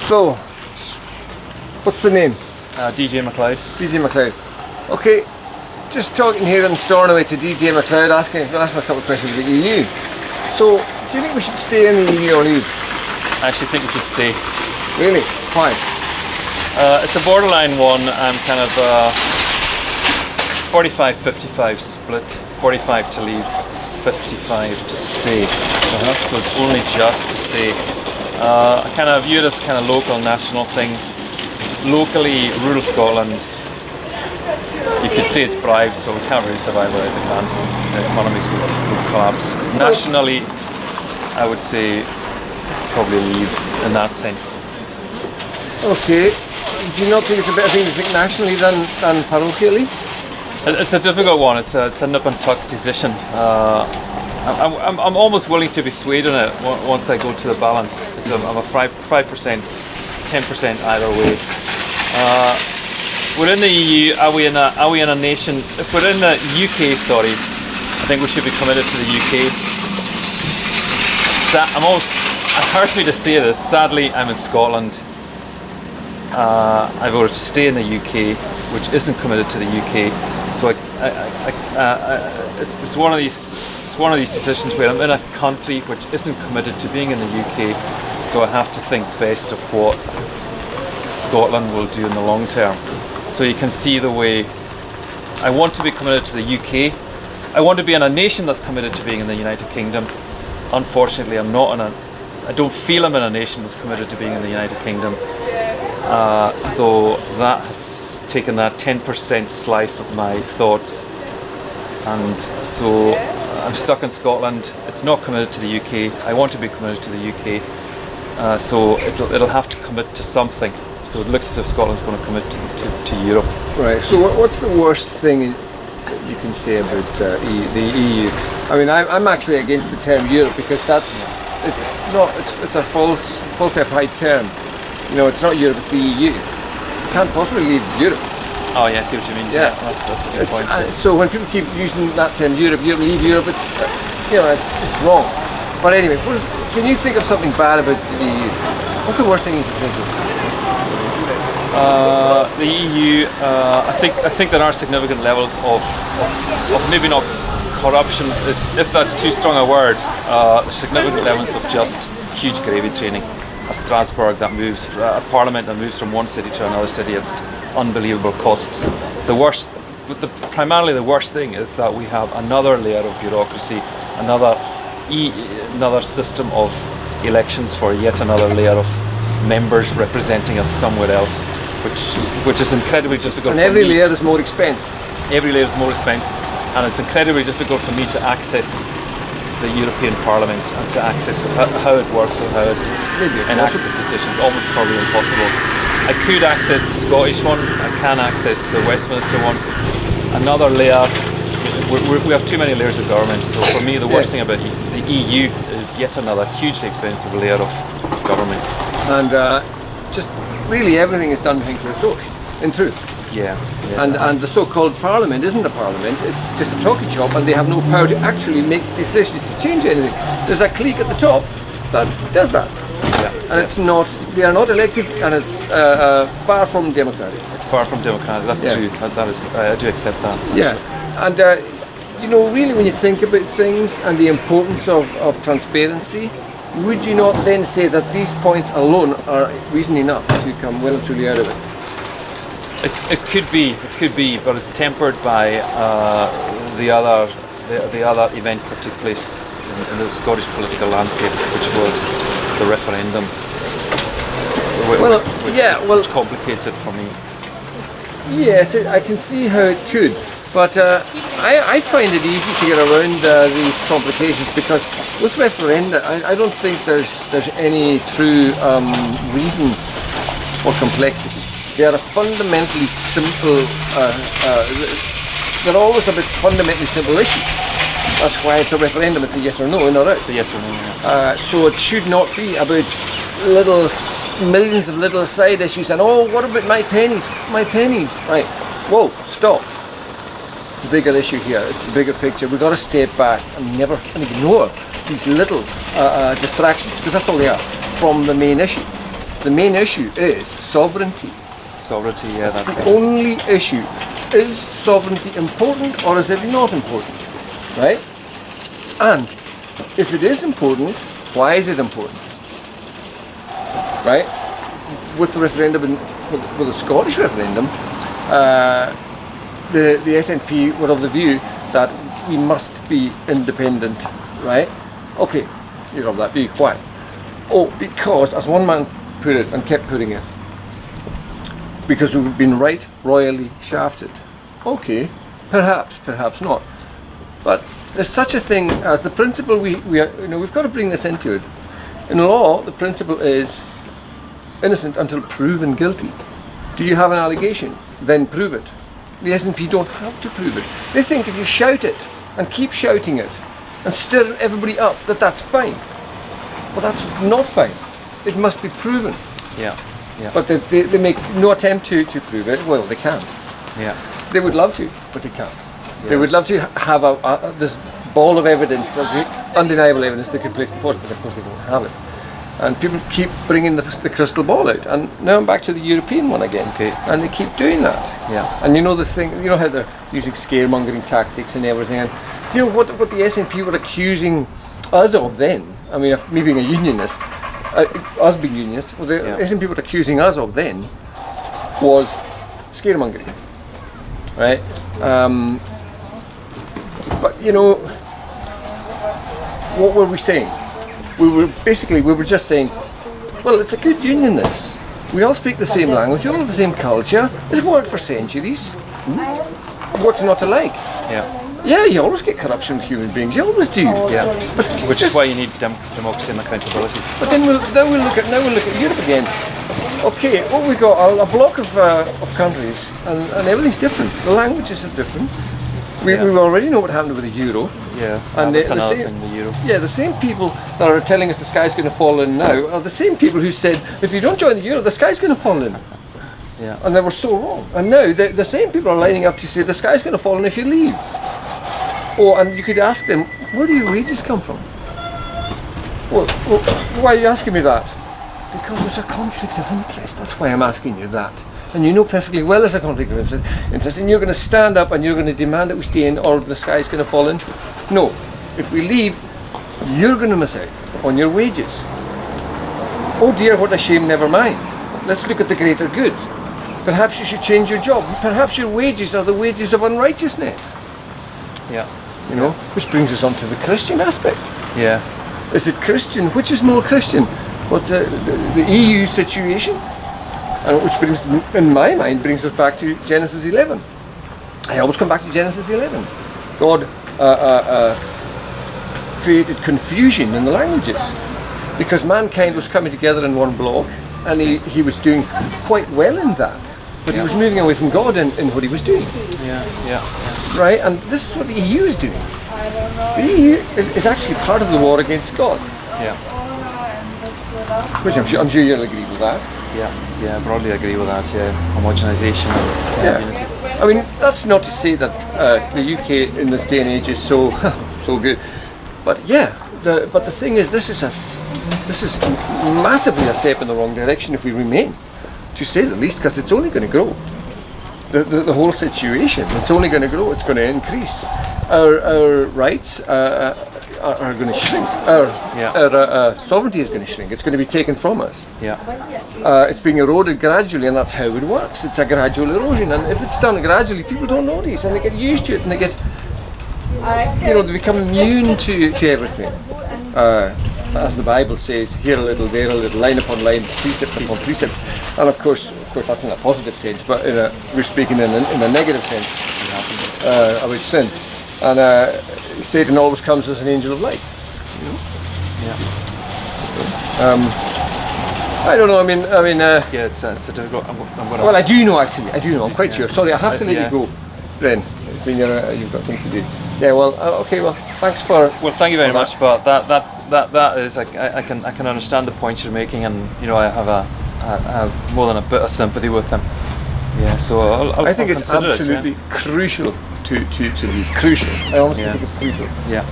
So, what's the name? DJ McLeod. DJ McLeod. Okay, just talking here in Stornoway to DJ McLeod, asking a couple of questions about the EU. So, do you think we should stay in the EU or leave? I actually think we should stay. Really? Why? It's a borderline one. I'm kind of 45-55 split. 45 to leave, 55 to stay. So it's only just to stay. I kind of view it as kind of local, national thing. Locally, rural Scotland, you could say it's bribes, but we can't really survive without the land. The economies would collapse. Nationally, I would say probably leave in that sense. Okay. Do you not think it's a better thing to think nationally than parochially? It's a difficult one. It's a nip and tuck decision. I'm almost willing to be swayed on it once I go to the balance. I'm a 5%, 10% either way. We're in the EU. Are we in a nation? If we're in the UK, sorry, I think we should be committed to the UK. It hurts me to say this. Sadly, I'm in Scotland. I voted to stay in the UK, which isn't committed to the UK. So it's one of these decisions where I'm in a country which isn't committed to being in the UK. So I have to think best of what Scotland will do in the long term. So you can see the way I want to be committed to the UK. I want to be in a nation that's committed to being in the United Kingdom. Unfortunately, I don't feel I'm in a nation that's committed to being in the United Kingdom. So that has taken that 10% slice of my thoughts, and so I'm stuck in Scotland. It's not committed to the UK. I want to be committed to the UK, so it'll have to commit to something. So it looks as if Scotland's going to commit to Europe. Right. So what's the worst thing you can say about the EU? I mean, I'm actually against the term Europe because it's a falsely applied term. You know, it's not Europe, it's the EU. It can't possibly leave Europe. Oh yeah, I see what you mean. Yeah, that's a good point. So when people keep using that term Europe, leave Europe, it's it's just wrong. But anyway, can you think of something bad about the EU? What's the worst thing you can think of? The EU, I think there are significant levels of maybe not corruption, if that's too strong a word, significant levels of just huge gravy training. A Strasbourg that moves, a parliament that moves from one city to another city at unbelievable costs. Primarily the worst thing is that we have another layer of bureaucracy, another system of elections for yet another layer of members representing us somewhere else, which is incredibly difficult. And every layer is more expense. Every layer is more expense, and it's incredibly difficult for me to access the European Parliament and to access how it works or how it enacts its decisions. Almost probably impossible. I could access the Scottish one. I can access the Westminster one. Another layer. We have too many layers of government. So for me, the worst thing about the EU is yet another hugely expensive layer of government. And just really everything is done behind closed doors. In truth. Yeah. And the so-called parliament isn't a parliament, it's just a talking shop, and they have no power to actually make decisions to change anything. There's a clique at the top that does that. And they are not elected, and it's far from democratic. It's far from democratic, that's true. That is, I do accept that. Yeah, and really when you think about things and the importance of transparency, would you not then say that these points alone are reason enough to come well and truly out of it? It could be, but it's tempered by the other events that took place in the Scottish political landscape, which was the referendum, which complicates it for me. Yes, I can see how it could, but I find it easy to get around these complications because with referenda, I don't think there's any true reason for complexity. They are a fundamentally simple, they're always about fundamentally simple issues. That's why it's a referendum, it's a yes or no, not out. It's a yes or no, so it should not be about millions of little side issues and what about my pennies? Right, whoa, stop. It's the bigger issue here, it's the bigger picture. We've got to step back and ignore these little distractions, because that's all they are, from the main issue. The main issue is sovereignty. Sovereignty, yeah. That's the only issue. Is sovereignty important or is it not important? Right? And if it is important, why is it important? Right? With the referendum, with the Scottish referendum, the SNP were of the view that we must be independent, right? Okay, you're of that view. Why? Oh, because, as one man put it and kept putting it, because we've been royally shafted. Okay, perhaps not. But there's such a thing as the principle we've got to bring this into it. In law, the principle is innocent until proven guilty. Do you have an allegation? Then prove it. The SNP don't have to prove it. They think if you shout it and keep shouting it and stir everybody up, that's fine. Well, that's not fine. It must be proven. Yeah. Yeah. But they make no attempt to prove it. Well, they can't. Yeah. They would love to, but they can't. Yes. They would love to have this ball of evidence, undeniable evidence they could place before us, but of course they don't have it. And people keep bringing the crystal ball out. And now I'm back to the European one again. Okay. And they keep doing that. Yeah. And you know the thing, you know how they're using scaremongering tactics and everything. And you know what the SNP were accusing us of then? I mean, me being a unionist, us being unionists, what the SNP were accusing us of then was scaremongering, right? But you know, what were we saying? We were just saying, well, it's a good union, this. We all speak the same language, we all have the same culture. It's worked for centuries. What's not to like? Yeah. Yeah, you always get corruption with human beings. You always do. Yeah. Which is why you need democracy and accountability. But then we'll look at Europe again. Okay, what we got a block of countries, and everything's different. The languages are different. We already know what happened with the euro. Yeah. And that's another thing, the euro. Yeah, the same people that are telling us the sky's going to fall in now are the same people who said if you don't join the euro, the sky's going to fall in. Yeah. And they were so wrong. And now the same people are lining up to say the sky's going to fall in if you leave. Oh, and you could ask them, where do your wages come from? Well, why are you asking me that? Because there's a conflict of interest. That's why I'm asking you that. And you know perfectly well there's a conflict of interest, and you're going to stand up and you're going to demand that we stay in, or the sky's going to fall in. No. If we leave, you're going to miss out on your wages. Oh dear, what a shame, never mind. Let's look at the greater good. Perhaps you should change your job. Perhaps your wages are the wages of unrighteousness. Yeah. You know, which brings us on to the Christian aspect. Yeah. Is it Christian? Which is more Christian? But the EU situation, and which brings, in my mind, brings us back to Genesis 11. I always come back to Genesis 11. God created confusion in the languages because mankind was coming together in one block, and he was doing quite well in that. But he was moving away from God in what he was doing. Yeah. Right, and this is what the EU is doing. The EU is actually part of the war against God. Yeah. Which I'm sure you'll agree with that. Yeah, I broadly agree with that, homogenisation and unity. I mean, that's not to say that the UK in this day and age is so good. But yeah, but the thing is, this is massively a step in the wrong direction if we remain, to say the least, because it's only going to grow. The whole situation, it's only going to grow, it's going to increase. Our rights are going to shrink. Our sovereignty is going to shrink. It's going to be taken from us. Yeah. It's being eroded gradually, and that's how it works. It's a gradual erosion, and if it's done gradually, people don't notice, and they get used to it, and they get, they become immune to everything. As the Bible says, here a little, there a little, line upon line, precept upon precept. And of course that's in a positive sense, but we're speaking in a negative sense about sin. And Satan always comes as an angel of light. I don't know. I mean. Yeah, it's a difficult. Well, I do know actually. I'm quite sure. Sorry, I have to let you go. Then you've got things to do. Yeah. Well. Okay. Well. Thanks for. Well, thank you very much. But that is I can understand the points you're making, and I have more than a bit of sympathy with them. Yeah. So I think it's absolutely crucial to leave. Crucial. I honestly think it's crucial. Yeah.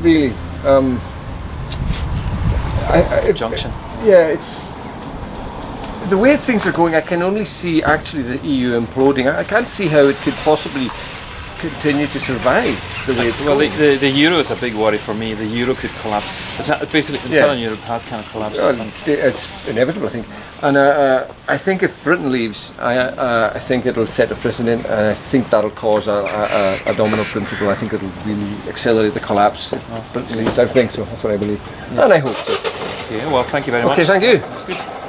Really. junction. Yeah, it's the way things are going. I can only see actually the EU imploding. I can't see how it could possibly continue to survive the way it's going. The euro is a big worry for me. The euro could collapse. Basically, Southern Europe has kind of collapsed. Well, it's inevitable, I think. And I think if Britain leaves, I think it'll set a precedent, and I think that'll cause a domino principle. I think it'll really accelerate the collapse if Britain leaves. I think so. That's what I believe, and I hope so. Okay. Well, thank you very much. Okay, thank you. That's good.